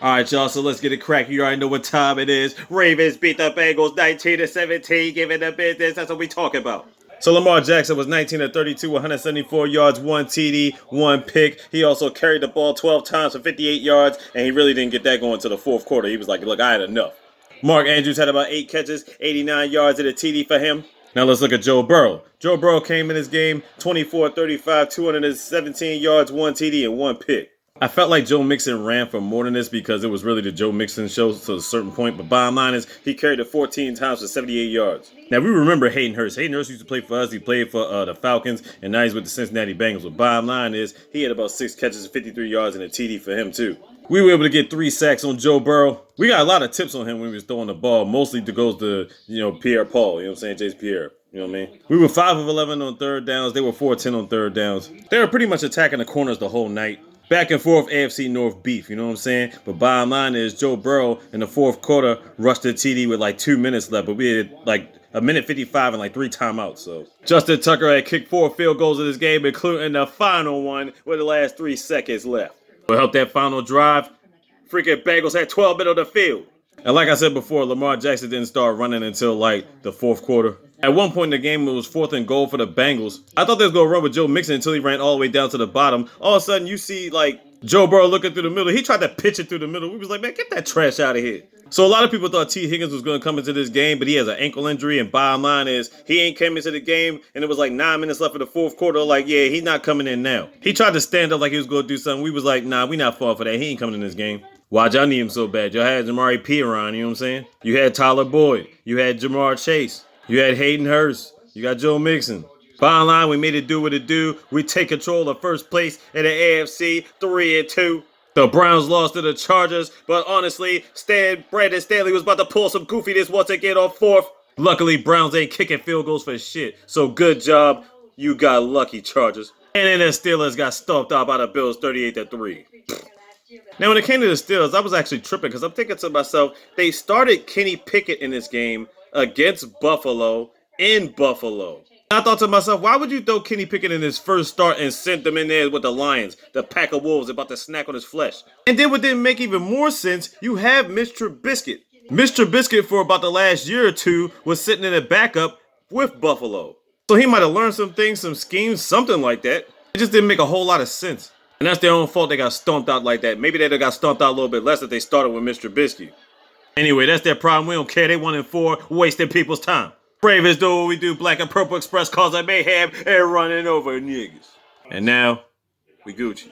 All right, y'all, so let's get it cracked. You already know what time it is. Ravens beat the Bengals 19-17, giving the business. That's what we talking about. So Lamar Jackson was 19 of 32, 174 yards, 1 TD, 1 pick. He also carried the ball 12 times for 58 yards, and he really didn't get that going to the fourth quarter. He was like, look, I had enough. Mark Andrews had about 8 catches, 89 yards, and a TD for him. Now let's look at Joe Burrow. Joe Burrow came in this game 24-35, 217 yards, 1 TD, and 1 pick. I felt like Joe Mixon ran for more than this because it was really the Joe Mixon show to a certain point. But bottom line is he carried it 14 times for 78 yards. Now we remember Hayden Hurst. Hayden Hurst used to play for us. He played for the Falcons, and now he's with the Cincinnati Bengals. But bottom line is he had about 6 catches, 53 yards, and a TD for him too. We were able to get 3 sacks on Joe Burrow. We got a lot of tips on him when he was throwing the ball. Mostly goes to Pierre Paul. You know what I'm saying? Jace Pierre. You know what I mean? We were 5 of 11 on third downs. They were 4-10 on third downs. They were pretty much attacking the corners the whole night. Back and forth AFC North beef, you know what I'm saying? But bottom line is Joe Burrow in the fourth quarter rushed the TD with like 2 minutes left, but we had like a minute 55 and like 3 timeouts. So Justin Tucker had kicked 4 field goals in this game, including the final one with the last 3 seconds left. To help that final drive, freaking Bengals had 12 men on the field. And like I said before, Lamar Jackson didn't start running until like the fourth quarter. At one point in the game, it was 4th and goal for the Bengals. I thought they was going to run with Joe Mixon until he ran all the way down to the bottom. All of a sudden, you see like Joe Burrow looking through the middle. He tried to pitch it through the middle. We was like, man, get that trash out of here. So a lot of people thought T. Higgins was going to come into this game, but he has an ankle injury. And bottom line is he ain't came into the game, and it was like 9 minutes left in the fourth quarter. Like, yeah, he's not coming in now. He tried to stand up like he was going to do something. We was like, nah, we not falling for that. He ain't coming in this game. Why'd y'all need him so bad? Y'all had Jamari P around, you know what I'm saying? You had Tyler Boyd. You had Jamar Chase. You had Hayden Hurst. You got Joe Mixon. Bottom line, we made it do what it do. We take control of first place in the AFC, 3-2. The Browns lost to the Chargers, but honestly, Brandon Stanley was about to pull some goofiness once again on fourth. Luckily, Browns ain't kicking field goals for shit. So good job. You got lucky, Chargers. And then the Steelers got stomped out by the Bills 38-3. Now, when it came to the Steelers, I was actually tripping because I'm thinking to myself, they started Kenny Pickett in this game against Buffalo in Buffalo. I thought to myself, why would you throw Kenny Pickett in his first start and send them in there with the Lions, the pack of wolves about to snack on his flesh? And then what didn't make even more sense, you have Mr. Trubisky. Mr. Trubisky for about the last year or two was sitting in a backup with Buffalo. So he might have learned some things, some schemes, something like that. It just didn't make a whole lot of sense. And that's their own fault they got stomped out like that. Maybe they'd have got stomped out a little bit less if they started with Mr. Trubisky. Anyway, that's their problem. We don't care. They 1-4, wasting people's time. Ravens do what we do. Black and Purple Express causing mayhem and running over niggas. And now, we Gucci.